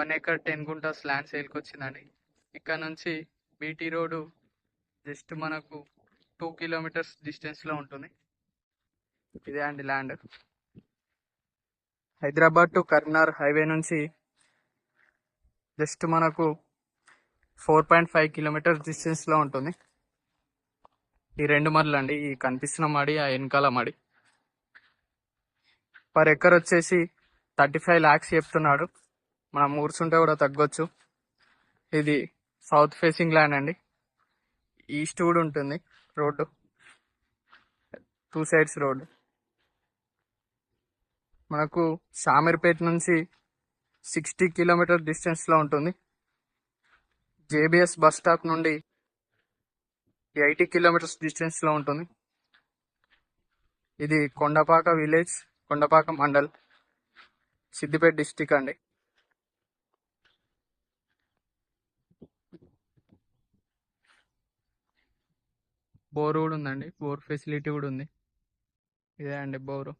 1 acre 10 guntas land సేల్కి వచ్చిందండి. ఇక్కడ నుంచి బీటీ రోడ్ జస్ట్ మనకు 2 కిలోమీటర్స్ డిస్టెన్స్లో ఉంటుంది. ఇదే అండి land. Hyderabad to Karimnagar highway నుంచి జస్ట్ మనకు 4.5 కిలోమీటర్స్ డిస్టెన్స్లో ఉంటుంది. ఈ 2 మడులు అండి, ఈ కనిపిస్తున్న మడి, ఆ వెనకాల మడి. పర్ ఎకర్ వచ్చేసి 35 lakhs చెప్తున్నాడు. మనం ఊర్చుంటే కూడా తగ్గొచ్చు. ఇది సౌత్ ఫేసింగ్ ల్యాండ్ అండి. ఈస్ట్ కూడా ఉంటుంది రోడ్డు, 2 sides రోడ్డు. మనకు షామీర్పేట నుంచి 60 కిలోమీటర్ డిస్టెన్స్లో ఉంటుంది. జేబిఎస్ బస్ స్టాప్ నుండి 80 కిలోమీటర్స్ డిస్టెన్స్లో ఉంటుంది. ఇది కొండపాక విలేజ్, కొండపాక మండల్, సిద్దిపేట డిస్టిక్ అండి. బోర్ కూడా ఉందండి, బోర్ ఫెసిలిటీ కూడా ఉంది. ఇదే అండి బోరు.